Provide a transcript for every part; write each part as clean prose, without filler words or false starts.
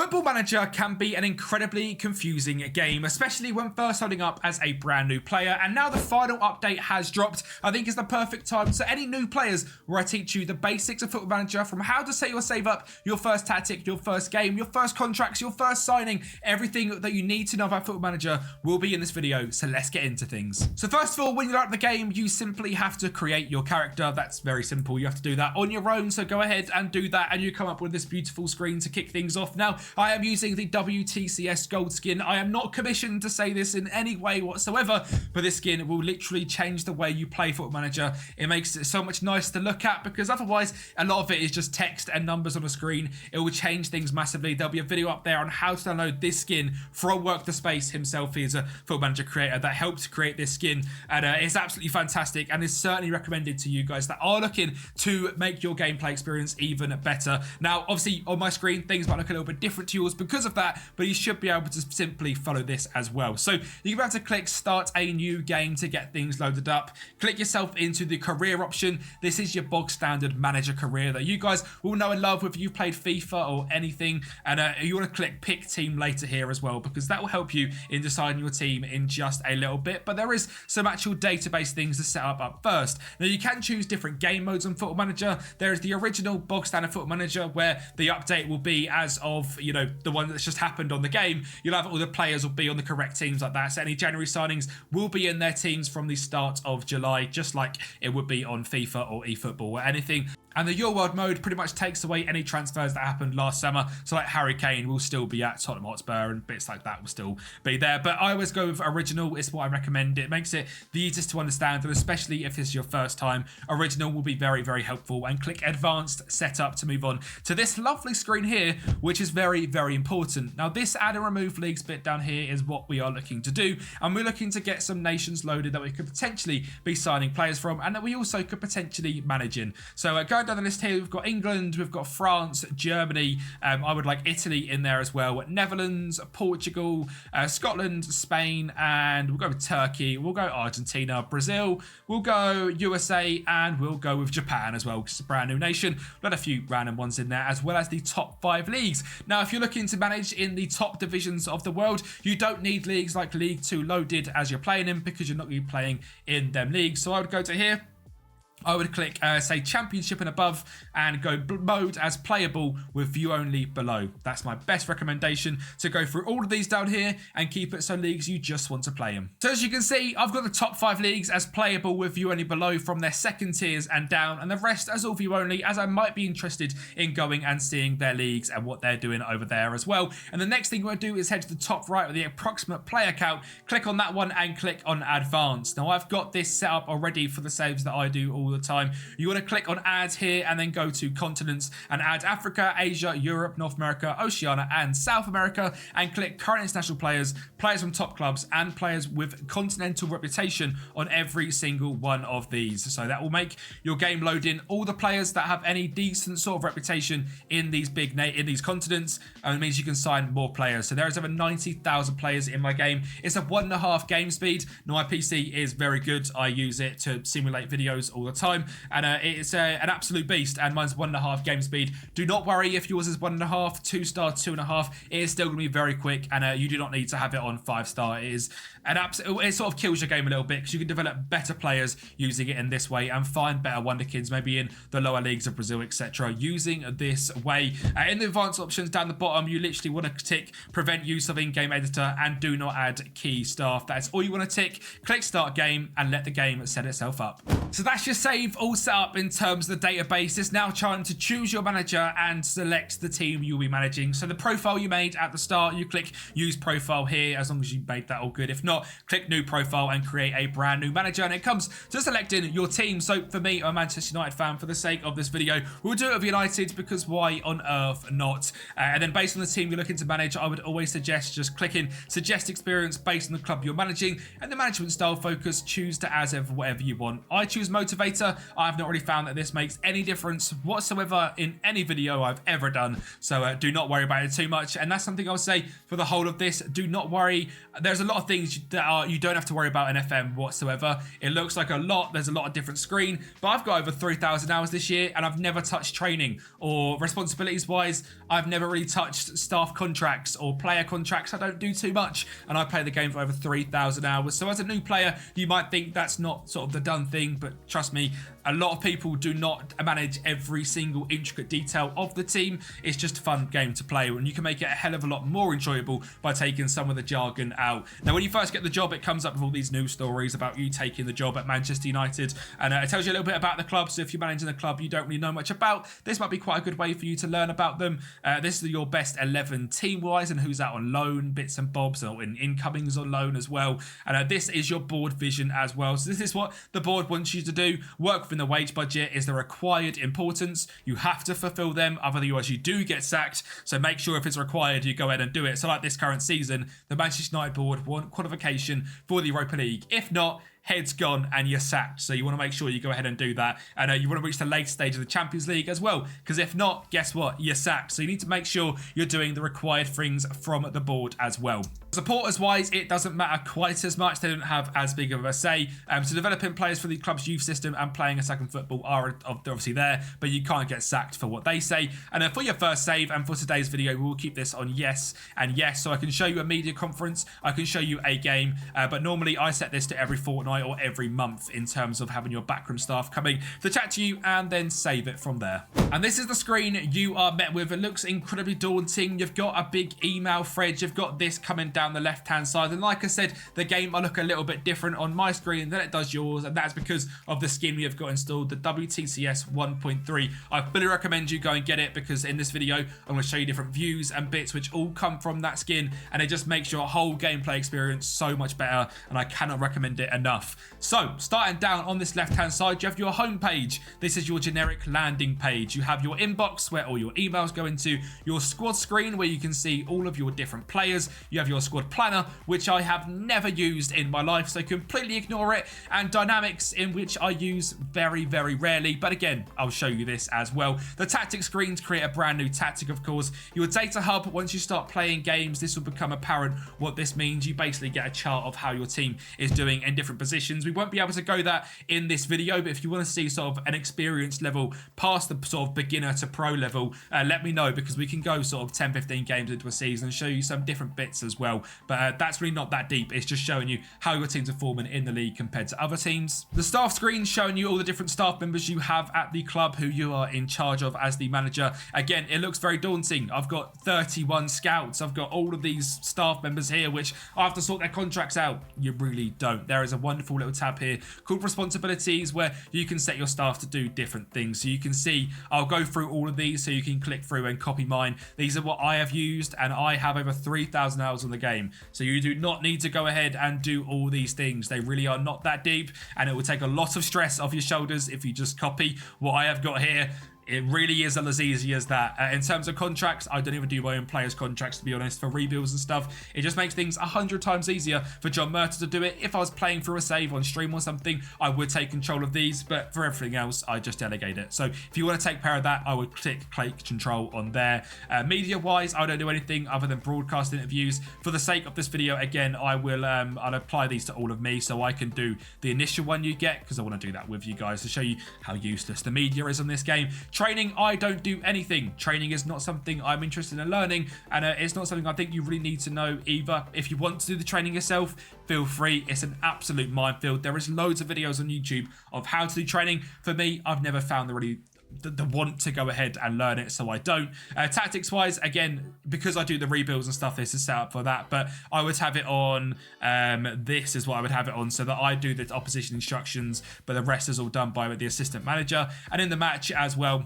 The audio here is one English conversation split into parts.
Football Manager can be an incredibly confusing game, especially when first starting up as a brand new player, and now the final update has dropped. I think it's the perfect time to any new players where I teach you the basics of Football Manager, from how to set your save up, your first tactic, your first game, your first contracts, your first signing. Everything that you need to know about Football Manager will be in this video, so let's get into things. So first of all, when you're out of the game, you simply have to create your character. That's very simple. You have to do that on your own, so go ahead and do that, and you come up with this beautiful screen to kick things off. Now, I am using the WTCS gold skin. I am not commissioned to say this in any way whatsoever, but this skin will literally change the way you play Football Manager. It makes it so much nicer to look at, because otherwise a lot of it is just text and numbers on a screen. It will change things massively. There'll be a video up there on how to download this skin from Work the Space himself. He is a Football Manager creator that helped create this skin, and it's absolutely fantastic, and is certainly recommended to you guys that are looking to make your gameplay experience even better. Now, obviously on my screen things might look a little bit different to yours because of that, but you should be able to simply follow this as well. So you can be able to click start a new game to get things loaded up. Click yourself into the career option. This is your bog standard manager career that you guys will know and love whether you've played FIFA or anything, and you want to click pick team later here as well, because that will help you in deciding your team in just a little bit. But there is some actual database things to set up first. Now, you can choose different game modes on Football Manager. There is the original bog standard Football Manager, where the update will be as of, you know, the one that's just happened on the game. You'll have all the players will be on the correct teams like that. So any January signings will be in their teams from the start of July, just like it would be on FIFA or eFootball or anything. And the Your World mode pretty much takes away any transfers that happened last summer. So like Harry Kane will still be at Tottenham Hotspur, and bits like that will still be there. But I always go with original. It's what I recommend. It makes it the easiest to understand, and especially if this is your first time, original will be very, very helpful. And click advanced setup to move on to this lovely screen here, which is very, very important. Now, this add and remove leagues bit down here is what we are looking to do. And we're looking to get some nations loaded that we could potentially be signing players from, and that we also could potentially manage in. So going down the list here, we've got England, we've got France, Germany, I would like Italy in there as well, Netherlands, Portugal, Scotland, Spain, and we'll go with Turkey, we'll go Argentina, Brazil, we'll go USA, and we'll go with Japan as well, which is a brand new nation. We've got a few random ones in there, as well as the top 5 leagues. Now, if you're looking to manage in the top divisions of the world, you don't need leagues like League 2 loaded as you're playing in, because you're not going to be playing in them leagues. So I would go to here. I would click, say, Championship and above, and go mode as playable with view only below. That's my best recommendation, to go through all of these down here and keep it so leagues you just want to play in. So as you can see, I've got the top 5 leagues as playable with view only below from their second tiers and down, and the rest as all view only, as I might be interested in going and seeing their leagues and what they're doing over there as well. And the next thing you want to do is head to the top right with the approximate player count, click on that one and click on advanced. Now, I've got this set up already for the saves that I do all the time. You want to click on add here and then go to continents and add Africa, Asia, Europe, North America, Oceania, and South America, and click current international players, players from top clubs, and players with continental reputation on every single one of these. So that will make your game load in all the players that have any decent sort of reputation in these these continents, and it means you can sign more players. So there is over 90,000 players in my game. It's a 1.5 game speed. Now, my PC is very good. I use it to simulate videos all the time, and it's an absolute beast, and mine's 1.5 game speed. Do not worry if yours is 1.5, 2-star, 2.5. It is still going to be very quick, and you do not need to have it on 5-star. It is an it sort of kills your game a little bit, because you can develop better players using it in this way, and find better wonderkids maybe in the lower leagues of Brazil, etc., using this way. In the advanced options down the bottom, you literally want to tick prevent use of in-game editor and do not add key staff. That's all you want to tick. Click start game and let the game set itself up. So that's your save all set up in terms of the database. It's now time to choose your manager and select the team you'll be managing. So the profile you made at the start, you click use profile here, as long as you made that all good. If not, click new profile and create a brand new manager, and it comes to selecting your team. So for me, I'm a Manchester United fan. For the sake of this video, we'll do it with United, because why on earth not? And then based on the team you're looking to manage, I would always suggest just clicking suggest experience based on the club you're managing, and the management style focus, choose to add whatever you want. I choose motivated, commentator, I've not really found that this makes any difference whatsoever in any video I've ever done. So do not worry about it too much. And that's something I'll say for the whole of this. Do not worry. There's a lot of things that you don't have to worry about in FM whatsoever. It looks like a lot. There's a lot of different screen, but I've got over 3,000 hours this year and I've never touched training, or responsibilities wise, I've never really touched staff contracts or player contracts. I don't do too much, and I play the game for over 3,000 hours. So as a new player, you might think that's not sort of the done thing, but trust me, a lot of people do not manage every single intricate detail of the team. It's just a fun game to play, and you can make it a hell of a lot more enjoyable by taking some of the jargon out. Now, when you first get the job, it comes up with all these news stories about you taking the job at Manchester United, and it tells you a little bit about the club. So if you're managing a club you don't really know much about, this might be quite a good way for you to learn about them. This is your best 11 team-wise and who's out on loan, bits and bobs, or in incomings on loan as well. And this is your board vision as well. So this is what the board wants you to do. Work within the wage budget is the required importance. You have to fulfill them, otherwise you do get sacked. So make sure if it's required, you go ahead and do it. So like this current season, the Manchester United board want qualification for the Europa League. If not, head's gone and you're sacked. So you want to make sure you go ahead and do that. And you want to reach the late stage of the Champions League as well, because if not, guess what? You're sacked. So you need to make sure you're doing the required things from the board as well. Supporters wise, it doesn't matter quite as much. They don't have as big of a say. So developing players for the club's youth system and playing attacking football are obviously there, but you can't get sacked for what they say. And for your first save and for today's video, we will keep this on yes and yes. So I can show you a media conference, I can show you a game, but normally I set this to every fortnight or every month in terms of having your backroom staff coming to chat to you and then save it from there. And this is the screen you are met with. It looks incredibly daunting. You've got a big email thread. You've got this coming down the left hand side, and like I said, the game might look a little bit different on my screen than it does yours, and that's because of the skin we have got installed, the WTCS 1.3. I fully recommend you go and get it, because in this video I'm going to show you different views and bits which all come from that skin, and it just makes your whole gameplay experience so much better, and I cannot recommend it enough. So starting down on this left hand side, you have your home page. This is your generic landing page. You have your inbox where all your emails go into, your squad screen where you can see all of your different players. You have your squad planner, which I have never used in my life, so completely ignore it, and dynamics, in which I use very, very rarely, but again, I'll show you this as well. The tactic screens create a brand new tactic, of course. Your data hub, once you start playing games, this will become apparent what this means. You basically get a chart of how your team is doing in different positions. We won't be able to go that in this video, but if you want to see sort of an experience level past the sort of beginner to pro level, let me know, because we can go sort of 10-15 games into a season and show you some different bits as well. But that's really not that deep. It's just showing you how your teams are forming in the league compared to other teams. The staff screen showing you all the different staff members you have at the club who you are in charge of as the manager. Again, it looks very daunting. I've got 31 scouts. I've got all of these staff members here, which I have to sort their contracts out. You really don't. There is a wonderful little tab here called responsibilities, where you can set your staff to do different things. So you can see, I'll go through all of these so you can click through and copy mine. These are what I have used, and I have over 3,000 hours on the game. So you do not need to go ahead and do all these things. They really are not that deep, and it will take a lot of stress off your shoulders if you just copy what I have got here. It really is as easy as that. In terms of contracts, I don't even do my own players' contracts, to be honest, for rebuilds and stuff. It just makes things 100 times easier for John Murtagh to do it. If I was playing through a save on stream or something, I would take control of these, but for everything else, I just delegate it. So if you want to take care of that, I would click control on there. Media-wise, I don't do anything other than broadcast interviews. For the sake of this video, again, I'll apply these to all of me, so I can do the initial one you get, because I want to do that with you guys to show you how useless the media is on this game. Training, I don't do anything. Training is not something I'm interested in learning, and it's not something I think you really need to know either. If you want to do the training yourself, feel free. It's an absolute minefield. There is loads of videos on YouTube of how to do training. For me, I've never found the want to go ahead and learn it, so I don't. Tactics wise, again, because I do the rebuilds and stuff, this is set up for that, but I would have it on, this is what I would have it on, so that I do the opposition instructions, but the rest is all done by the assistant manager. And in the match as well,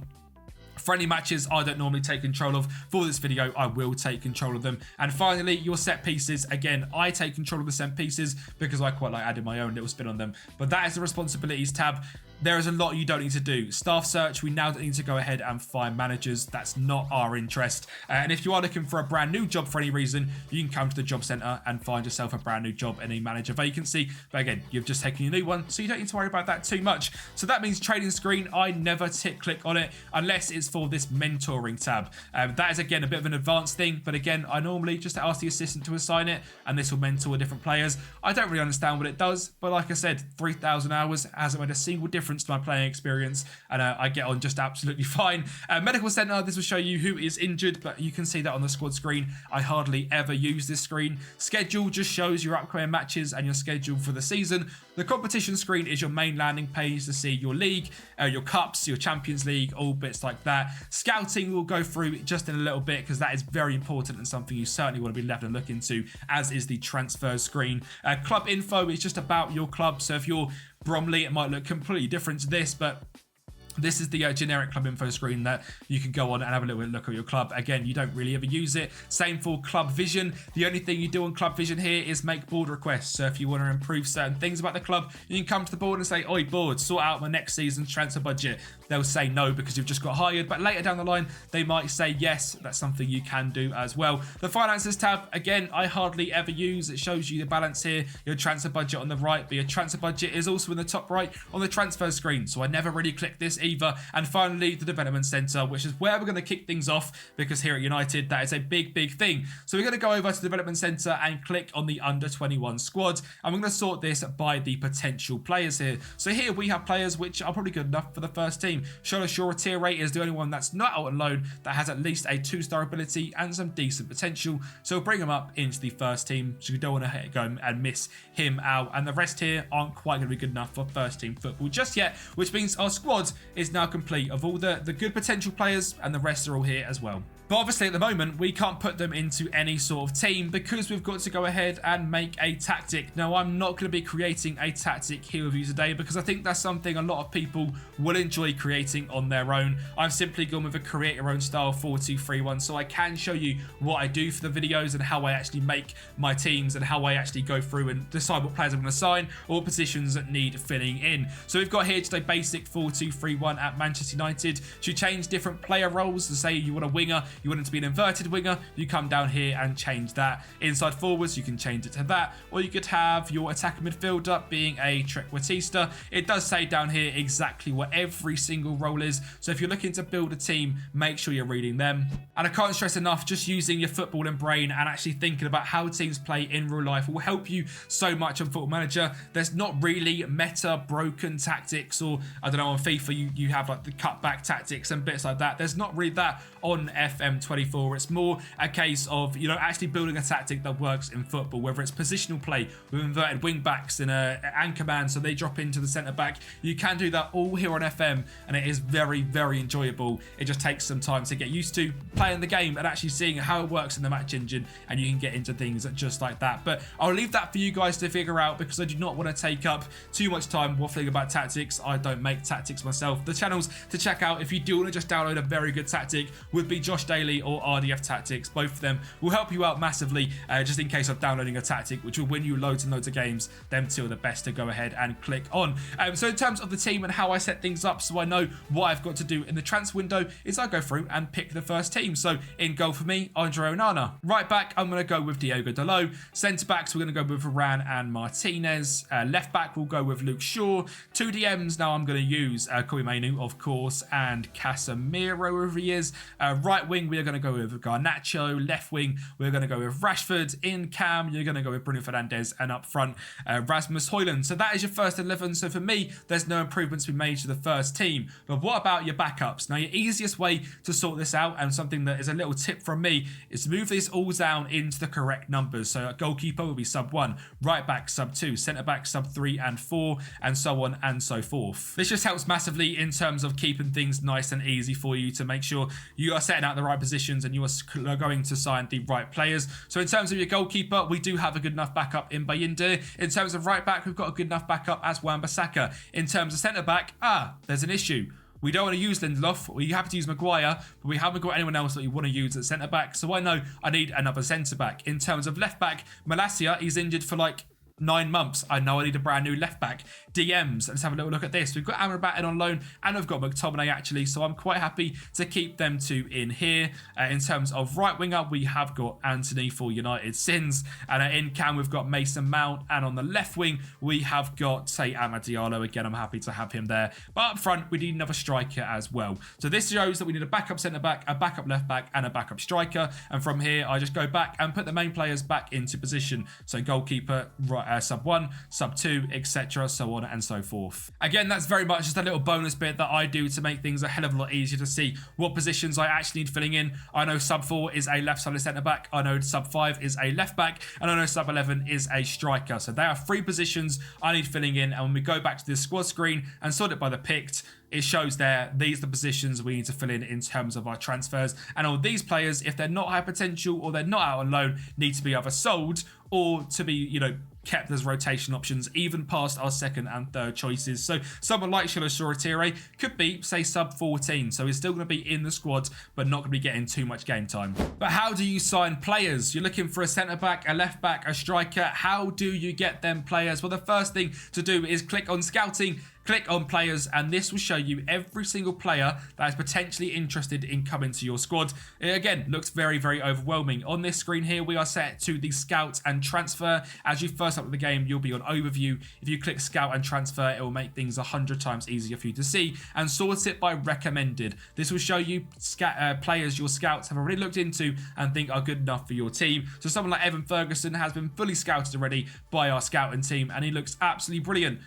friendly matches I don't normally take control of. For this video, I will take control of them. And finally, your set pieces. Again, I take control of the set pieces because I quite like adding my own little spin on them. But that is the responsibilities tab. there is a lot you don't need to do. Staff search, we now don't need to go ahead and find managers. That's not our interest. And if you are looking for a brand new job for any reason, you can come to the job centre and find yourself a brand new job in a manager vacancy. But again, you've just taken a new one, so you don't need to worry about that too much. So that means trading screen, I never click on it unless it's for this mentoring tab. That is again a bit of an advanced thing, but again, I normally just ask the assistant to assign it, and this will mentor different players. I don't really understand what it does, but like I said, 3,000 hours hasn't made a single difference to my playing experience, and I get on just absolutely fine. Medical Centre, this will show you who is injured, but you can see that on the squad screen. I hardly ever use this screen. Schedule just shows your upcoming matches and your schedule for the season. The competition screen is your main landing page to see your league, your cups, your Champions League, all bits like that. Scouting we'll go through just in a little bit because that is very important and something you certainly want to be left and look into, as is the transfer screen. Club info is just about your club, so if you're Bromley, it might look completely different to this, but this is the generic club info screen that you can go on and have a little look at your club. Again, you don't really ever use it. Same for Club Vision. The only thing you do on Club Vision here is make board requests. So if you want to improve certain things about the club, you can come to the board and say, oi board, sort out my next season's transfer budget. They'll say no because you've just got hired, but later down the line, they might say yes. That's something you can do as well. The finances tab, again, I hardly ever use. It shows you the balance here, your transfer budget on the right, but your transfer budget is also in the top right on the transfer screen. So I never really click this either. And finally, the development centre, which is where we're going to kick things off, because here at United, that is a big thing. So we're going to go over to the development centre and click on the under 21 squad, and we're going to sort this by the potential players here. So here we have players which are probably good enough for the first team. Shola Shoretire is the only one that's not out on loan that has at least a 2-star ability and some decent potential. So we'll bring him up into the first team, so you don't want to go and miss him out. And the rest here aren't quite going to be good enough for first team football just yet, which means our squad is now complete of all the good potential players, and the rest are all here as well. But obviously at the moment, we can't put them into any sort of team because we've got to go ahead and make a tactic. Now, I'm not going to be creating a tactic here with you today because I think that's something a lot of people will enjoy creating on their own. I've simply gone with a create your own style 4-2-3-1, so I can show you what I do for the videos and how I actually make my teams and how I actually go through and decide what players I'm going to sign or positions that need filling in. So we've got here just a basic 4-2-3-1 at Manchester United. To change different player roles, to say you want a winger, you want it to be an inverted winger, you come down here and change that. Inside forwards, you can change it to that, or you could have your attacker midfielder being a trequartista. It does say down here exactly what every single role is, so if you're looking to build a team, make sure you're reading them. And I can't stress enough, just using your football and brain and actually thinking about how teams play in real life will help you so much on Football Manager. There's not really meta broken tactics, or I don't know, on FIFA you have like the cutback tactics and bits like that. There's not really that on FM24. It's more a case of, you know, actually building a tactic that works in football, whether it's positional play with inverted wing backs in a anchor man so they drop into the centre back. You can do that all here on FM, and it is very enjoyable. It just takes some time to get used to playing the game and actually seeing how it works in the match engine, and you can get into things just like that. But I'll leave that for you guys to figure out because I do not want to take up too much time waffling about tactics. I don't make tactics myself. The channels to check out if you do want to just download a very good tactic would be Josh Daly or RDF Tactics. Both of them will help you out massively, just in case of downloading a tactic which will win you loads and loads of games. Them two are the best to go ahead and click on. So in terms of the team and how I set things up so I know what I've got to do in the transfer window is I go through and pick the first team. So in goal for me, Andre Onana. Right back, I'm going to go with Diogo Dalot. Centre backs, we're going to go with Varane and Martinez. Left back, we'll go with Luke Shaw. 2 DMs, now I'm going to use Kobe Mainu, of course, and Casemiro, wherever he is. Right wing, we are going to go with Garnacho. Left wing, we're going to go with Rashford. In cam, you're going to go with Bruno Fernandes, and up front, Rasmus Højlund. So that is your first 11. So for me, there's no improvements to be made to the first team. But what about your backups? Now, your easiest way to sort this out, and something that is a little tip from me, is to move these all down into the correct numbers. So a goalkeeper will be sub 1, right back sub 2, centre back sub 3 and 4, and so on and so forth. This just helps massively in terms of keeping things nice and easy for you to make sure you are setting out the right positions and you are going to sign the right players. So in terms of your goalkeeper, we do have a good enough backup in Bayindir. In terms of right back, we've got a good enough backup as Wan-Bissaka. In terms of centre back, there's an issue. We don't want to use Lindelof. We have to use Maguire, but we haven't got anyone else that we want to use at centre-back. So I know I need another centre-back. In terms of left-back, Malacia, he's injured for like 9 months. I know I need a brand new left back. DMs, let's have a little look at this. We've got Amrabat in on loan, and I've got McTominay actually, so I'm quite happy to keep them two in here. In terms of right winger, we have got Anthony for United Sins, and in cam we've got Mason Mount, and on the left wing we have got, say, Amad Diallo. Again, I'm happy to have him there, but up front we need another striker as well. So this shows that we need a backup centre back, a backup left back, and a backup striker, and from here I just go back and put the main players back into position. So goalkeeper, sub 1, sub 2, etc., so on and so forth. Again, that's very much just a little bonus bit that I do to make things a hell of a lot easier to see what positions I actually need filling in. I know sub 4 is a left-sided centre back, I know sub 5 is a left back, and I know sub 11 is a striker. So they are 3 positions I need filling in, and when we go back to the squad screen and sort it by the picked, it shows there, these are the positions we need to fill in terms of our transfers. And all these players, if they're not high potential or they're not out on loan, need to be either sold or to be, you know, kept as rotation options, even past our second and third choices. So someone like Shilo Soratire could be, say, sub 14. So he's still going to be in the squad, but not going to be getting too much game time. But how do you sign players? You're looking for a centre back, a left back, a striker. How do you get them players? Well, the first thing to do is click on scouting, click on players, and this will show you every single player that is potentially interested in coming to your squad. It, again, looks very, very overwhelming. On this screen here, we are set to the scout and transfer. As you first up with the game, you'll be on overview. If you click scout and transfer, it will make things 100 times easier for you to see, and sort it by recommended. This will show you players your scouts have already looked into and think are good enough for your team. So someone like Evan Ferguson has been fully scouted already by our scouting team, and he looks absolutely brilliant.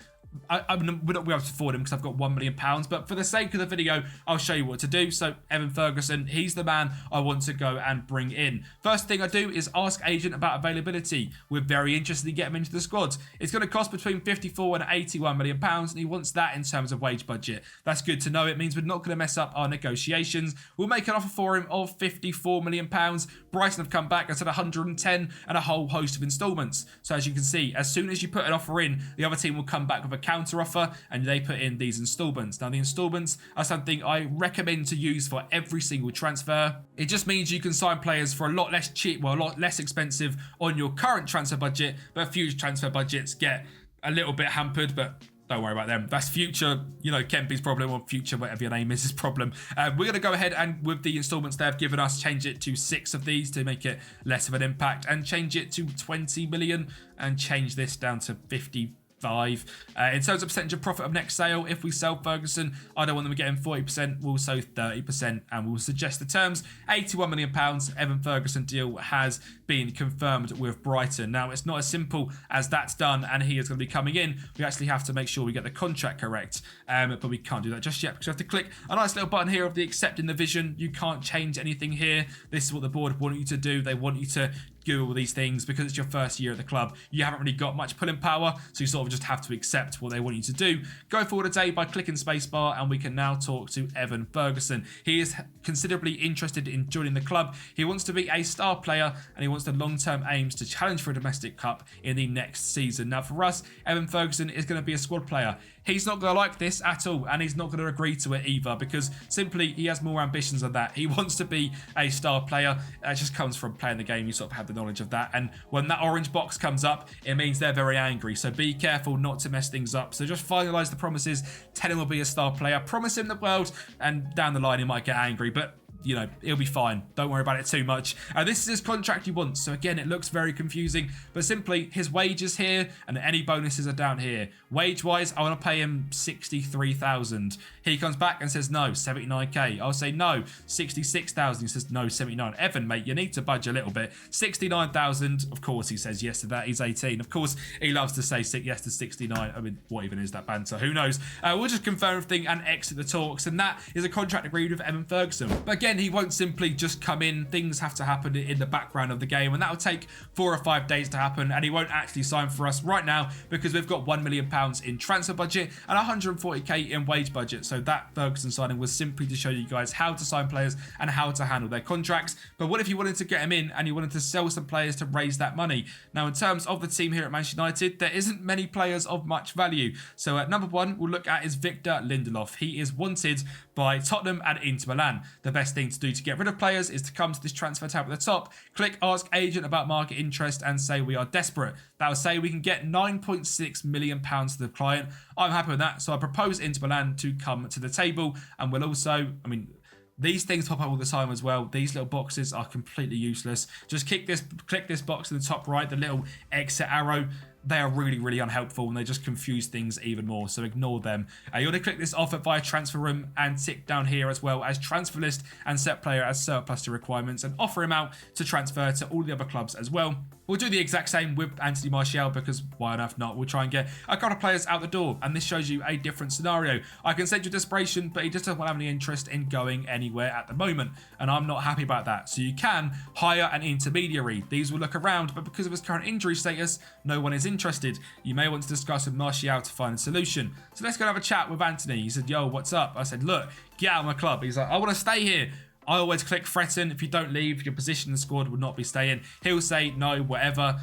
I would not be able to afford him because I've got £1 million, but for the sake of the video, I'll show you what to do. So Evan Ferguson, he's the man I want to go and bring in. First thing I do is ask agent about availability. We're very interested in getting him into the squad. It's going to cost between 54 and 81 million pounds, and he wants that in terms of wage budget. That's good to know. It means we're not going to mess up our negotiations. We'll make an offer for him of 54 million pounds. Brighton have come back and said 110 and a whole host of instalments. So as you can see, as soon as you put an offer in, the other team will come back with a counter offer and they put in these installments. Now the installments are something I recommend to use for every single transfer. It just means you can sign players for a lot less cheap, well, a lot less expensive on your current transfer budget, but future transfer budgets get a little bit hampered, but don't worry about them. That's future, you know, Kempy's problem, or future, whatever your name is, his problem. We're going to go ahead and with the installments they've given us, change it to 6 of these to make it less of an impact, and change it to 20 million and change this down to 55. In terms of percentage of profit of next sale, if we sell Ferguson, I don't want them getting 40%, we'll sell 30%, and we'll suggest the terms. £81 million Evan Ferguson deal has been confirmed with Brighton. Now, it's not as simple as that's done and he is going to be coming in. We actually have to make sure we get the contract correct, but we can't do that just yet because we have to click a nice little button here of the accepting the vision. You can't change anything here. This is what the board want you to do. They want you to do all these things because it's your first year at the club. You haven't really got much pulling power, so you sort of just have to accept what they want you to do. Go forward a day by clicking spacebar, and we can now talk to Evan Ferguson. He is considerably interested in joining the club. He wants to be a star player, and he wants the long-term aims to challenge for a domestic cup in the next season. Now for us, Evan Ferguson is going to be a squad player. He's not going to like this at all, and he's not going to agree to it either, because simply he has more ambitions than that. He wants to be a star player. It just comes from playing the game. You sort of have the knowledge of that, and when that orange box comes up, it means they're very angry. So be careful not to mess things up. So just finalise the promises, tell him he'll be a star player, promise him the world, and down the line he might get angry, but you know, he'll be fine. Don't worry about it too much. This is his contract he wants. So again, it looks very confusing, but simply his wages here and any bonuses are down here. Wage-wise, I want to pay him 63,000. He comes back and says no, 79k. I'll say no, 66,000. He says no, 79. Evan, mate, you need to budge a little bit. 69,000. Of course, he says yes to that. He's 18. Of course, he loves to say yes to 69. I mean, what even is that banter? Who knows? We'll just confirm everything and exit the talks, and that is a contract agreed with Evan Ferguson. But again, he won't simply just come in. Things have to happen in the background of the game, and that will take 4 or 5 days to happen, and he won't actually sign for us right now because we've got £1 million in transfer budget and 140k in wage budget. So that Ferguson signing was simply to show you guys how to sign players and how to handle their contracts. But what if you wanted to get him in and you wanted to sell some players to raise that money? Now, in terms of the team here at Manchester United, there isn't many players of much value. So at number 1, we'll look at is Victor Lindelof. He is wanted by Tottenham and Inter Milan. The best thing to do to get rid of players is to come to this transfer tab at the top, click ask agent about market interest and say we are desperate. That will say we can get £9.6 million to the client. I'm happy with that, so I propose Inter Milan to come to the table, and we'll also, these things pop up all the time as well. These little boxes are completely useless. Just click this box in the top right, the little exit arrow. They are really, really unhelpful and they just confuse things even more, so ignore them. You want to click this offer via transfer room and tick down here as well as transfer list and set player as surplus to requirements and offer him out to transfer to all the other clubs as well. We'll do the exact same with Anthony Martial because why on earth not? We'll try and get a couple of players out the door, and this shows you a different scenario. I can send you desperation, but he just doesn't have any interest in going anywhere at the moment, and I'm not happy about that. So you can hire an intermediary. These will look around, but because of his current injury status, no one is interested. You may want to discuss with Martial to find a solution. So let's go and have a chat with Anthony. He said, yo, what's up? I said, look, get out of my club. He's like, I want to stay here. I always click threaten. If you don't leave, your position in the squad will not be staying. He'll say no, whatever.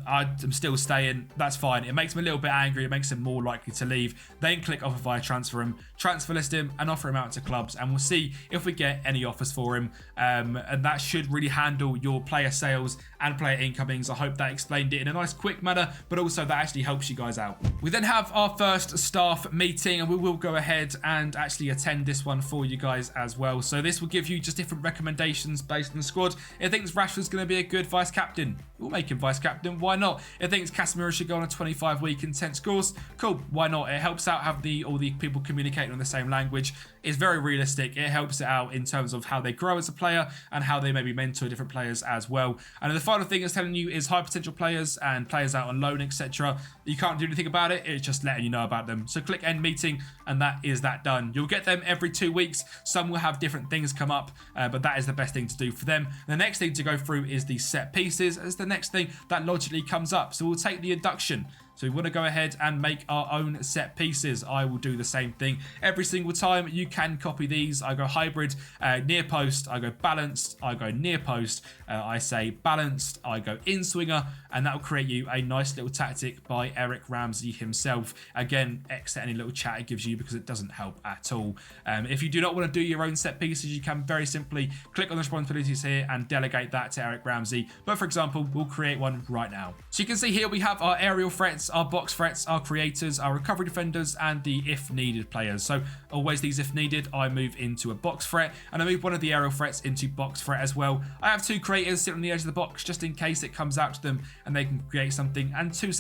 I'm still staying. That's fine. It makes him a little bit angry. It makes him more likely to leave. Then click offer via transfer him, transfer list him, and offer him out to clubs. And we'll see if we get any offers for him. And that should really handle your player sales and player incomings. I hope that explained it in a nice, quick manner, but also that actually helps you guys out. We then have our first staff meeting, and we will go ahead and actually attend this one for you guys as well. So this will give you just different recommendations based on the squad. It thinks Rashford's going to be a good vice captain. We'll make him vice captain. Why not? It thinks Casemiro should go on a 25-week intense course. Cool. Why not? It helps out have all the people communicating on the same language. It's very realistic. It helps it out in terms of how they grow as a player and how they maybe mentor different players as well. And the final thing it's telling you is high potential players and players out on loan, etc. You can't do anything about it. It's just letting you know about them. So click end meeting, and that is that done. You'll get them every 2 weeks. Some will have different things come up, but that is the best thing to do for them. The next thing to go through is the set pieces. As the next thing that logically comes up. So we'll take the induction. So we want to go ahead and make our own set pieces. I will do the same thing every single time. You can copy these. I go hybrid, near post. I go balanced. I go near post. I say balanced. I go in swinger. And that will create you a nice little tactic by Eric Ramsey himself. Again, exit any little chat it gives you because it doesn't help at all. If you do not want to do your own set pieces, you can very simply click on the responsibilities here and delegate that to Eric Ramsey. But for example, we'll create one right now. So you can see here we have our aerial threats, our box threats, our creators, our recovery defenders, and the if needed players. So always these if needed, I move into a box threat, and I move one of the aerial threats into box threat as well. I have two creators sitting on the edge of the box just in case it comes out to them and they can create something, and two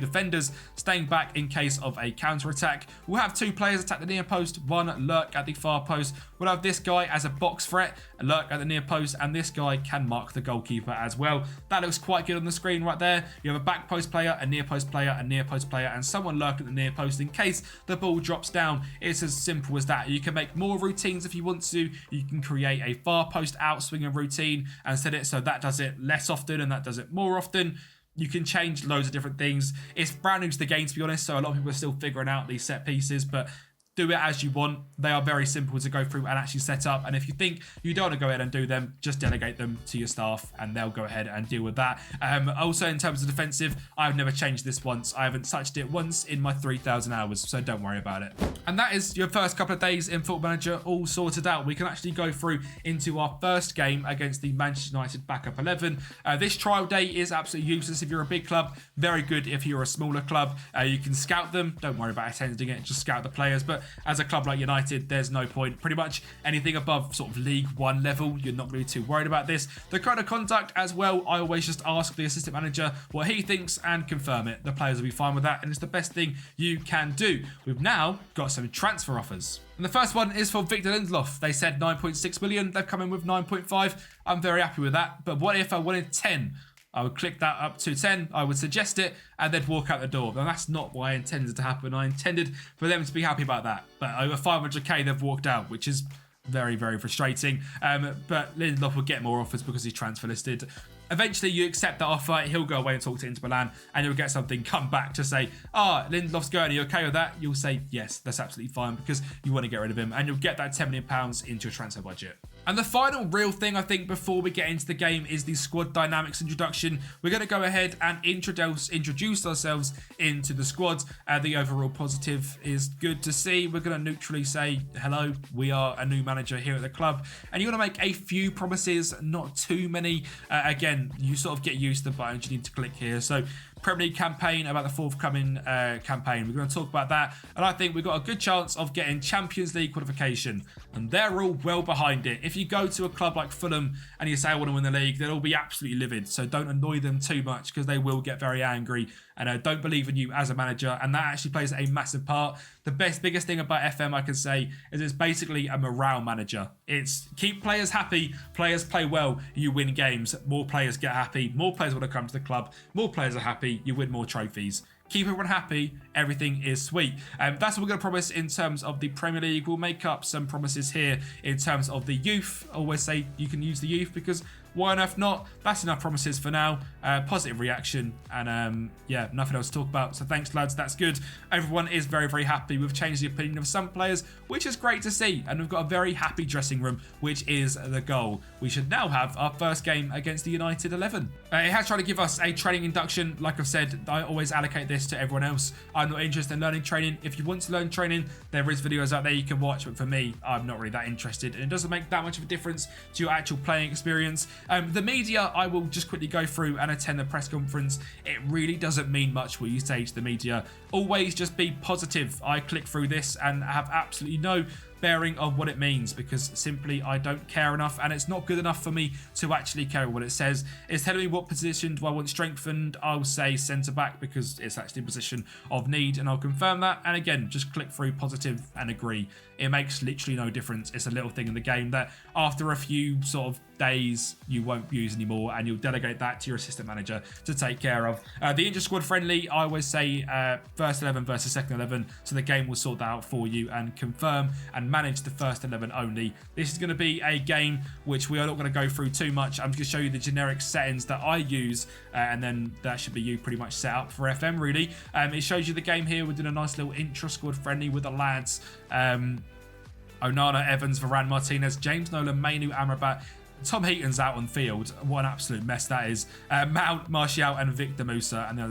defenders staying back in case of a counter attack. We'll have two players attack the near post, one lurk at the far post. We'll have this guy as a box threat, a lurk at the near post, and this guy can mark the goalkeeper as well. That looks quite good on the screen right there. You have a back post player, a near post player, a near post player, and someone lurking at the near post in case the ball drops down. It's as simple as that. You can make more routines if you want to. You can create a far post out swinger routine and set it so that does it less often and that does it more often. You can change loads of different things. It's brand new to the game, to be honest, so a lot of people are still figuring out these set pieces, but do it as you want. They are very simple to go through and actually set up. And if you think you don't want to go ahead and do them, just delegate them to your staff and they'll go ahead and deal with that. Also, in terms of defensive, I've never changed this once. I haven't touched it once in my 3,000 hours, so don't worry about it. And that is your first couple of days in Football Manager all sorted out. We can actually go through into our first game against the Manchester United backup 11. This trial day is absolutely useless if you're a big club. Very good if you're a smaller club. You can scout them. Don't worry about attending it. Just scout the players. But as a club like United, there's no point. Pretty much anything above sort of League One level, you're not really too worried about this. The code of conduct as well, I always just ask the assistant manager what he thinks and confirm it. The players will be fine with that, and it's the best thing you can do. We've now got some transfer offers. And the first one is for Victor Lindelof. They said 9.6 million. They've come in with 9.5. I'm very happy with that. But what if I wanted 10? I would click that up to 10, I would suggest it, and then walk out the door. And that's not what I intended to happen. I intended for them to be happy about that. But over 500k, they've walked out, which is very, very frustrating. But Lindelof will get more offers because he's transfer listed. Eventually, you accept that offer, he'll go away and talk to Inter Milan, and you'll get something come back to say, Lindelof's going, are you okay with that? You'll say, yes, that's absolutely fine, because you want to get rid of him, and you'll get that £10 million into your transfer budget. And the final real thing, I think, before we get into the game is the squad dynamics introduction. We're going to go ahead and introduce ourselves into the squad. The overall positive is good to see. We're going to neutrally say, hello, we are a new manager here at the club. And you're going to make a few promises, not too many. Again, you sort of get used to the buttons you need to click here. So Premier League campaign, about the forthcoming campaign. We're going to talk about that. And I think we've got a good chance of getting Champions League qualification. And they're all well behind it. If you go to a club like Fulham and you say, I want to win the league, they'll all be absolutely livid. So don't annoy them too much because they will get very angry and don't believe in you as a manager. And that actually plays a massive part. The biggest thing about FM I can say is it's basically a morale manager. It's keep players happy, players play well, you win games, more players get happy, more players want to come to the club, more players are happy, you win more trophies. Keep everyone happy, everything is sweet. That's what we're going to promise in terms of the Premier League. We'll make up some promises here in terms of the youth. I always say you can use the youth because why on earth not? That's enough promises for now. Positive reaction and yeah, nothing else to talk about. So thanks lads, that's good. Everyone is very, very happy. We've changed the opinion of some players, which is great to see. And we've got a very happy dressing room, which is the goal. We should now have our first game against the United 11. It has tried to give us a training induction. Like I've said, I always allocate this to everyone else. I'm not interested in learning training. If you want to learn training, there is videos out there you can watch. But for me, I'm not really that interested. And it doesn't make that much of a difference to your actual playing experience. The media, I will just quickly go through and attend the press conference. It really doesn't mean much what you say to the media. Always just be positive. I click through this and have absolutely no bearing of what it means because simply I don't care enough and it's not good enough for me to actually care what it says. It's telling me what position do I want strengthened. I'll say centre back because it's actually a position of need and I'll confirm that. And again, just click through positive and agree. It makes literally no difference. It's a little thing in the game that after a few sort of days you won't use anymore and you'll delegate that to your assistant manager to take care of. The inter-squad friendly, I always say first 11 versus second 11, so the game will sort that out for you and confirm and manage the first 11 only. This is going to be a game which we are not going to go through too much. I'm just going to show you the generic settings that I use and then that should be you pretty much set up for FM really. It shows you the game here. We're doing a nice little intra-squad friendly with the lads. Onana, Evans, Varane, Martinez, James Nolan, Mainu, Amrabat. Tom Heaton's out on field. What an absolute mess that is. Mount, Martial and Victor Musa and the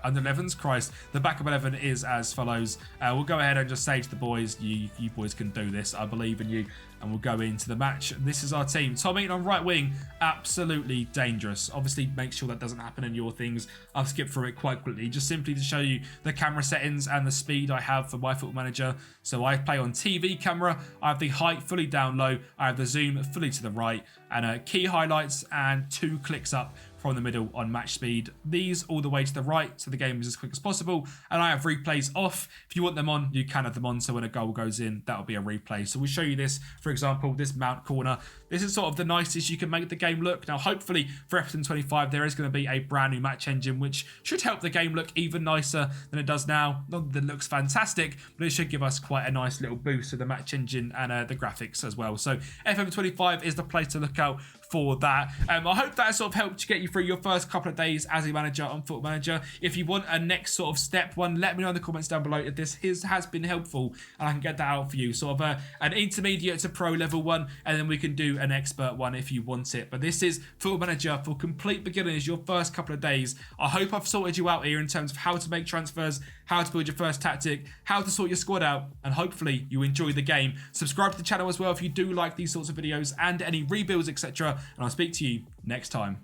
under 11s, Christ. The backup 11 is as follows. We'll go ahead and just say to the boys, you boys can do this. I believe in you. And we'll go into the match. This is our team. Tom Heaton on right wing, absolutely dangerous. Obviously, make sure that doesn't happen in your things. I'll skip through it quite quickly, just simply to show you the camera settings and the speed I have for my Football Manager. So I play on TV camera. I have the height fully down low. I have the zoom fully to the right. And key highlights and 2 clicks up from the middle on match speed. These all the way to the right, so the game is as quick as possible. And I have replays off. If you want them on, you can have them on, so when a goal goes in, that'll be a replay. So we'll show you this, for example, this Mount corner. This is sort of the nicest you can make the game look. Now, hopefully, for FM 25, there is going to be a brand new match engine, which should help the game look even nicer than it does now. Not that it looks fantastic, but it should give us quite a nice little boost to the match engine and the graphics as well. So FM 25 is the place to look out for that. I hope that sort of helped get you through your first couple of days as a manager on Football Manager. If you want a next sort of step one, let me know in the comments down below if this has been helpful and I can get that out for you. Sort of an intermediate to pro level one, and then we can do an expert one if you want it. But this is Football Manager for complete beginners, your first couple of days. I hope I've sorted you out here in terms of how to make transfers, how to build your first tactic, how to sort your squad out, and hopefully you enjoy the game. Subscribe to the channel as well if you do like these sorts of videos and any rebuilds, etc. And I'll speak to you next time.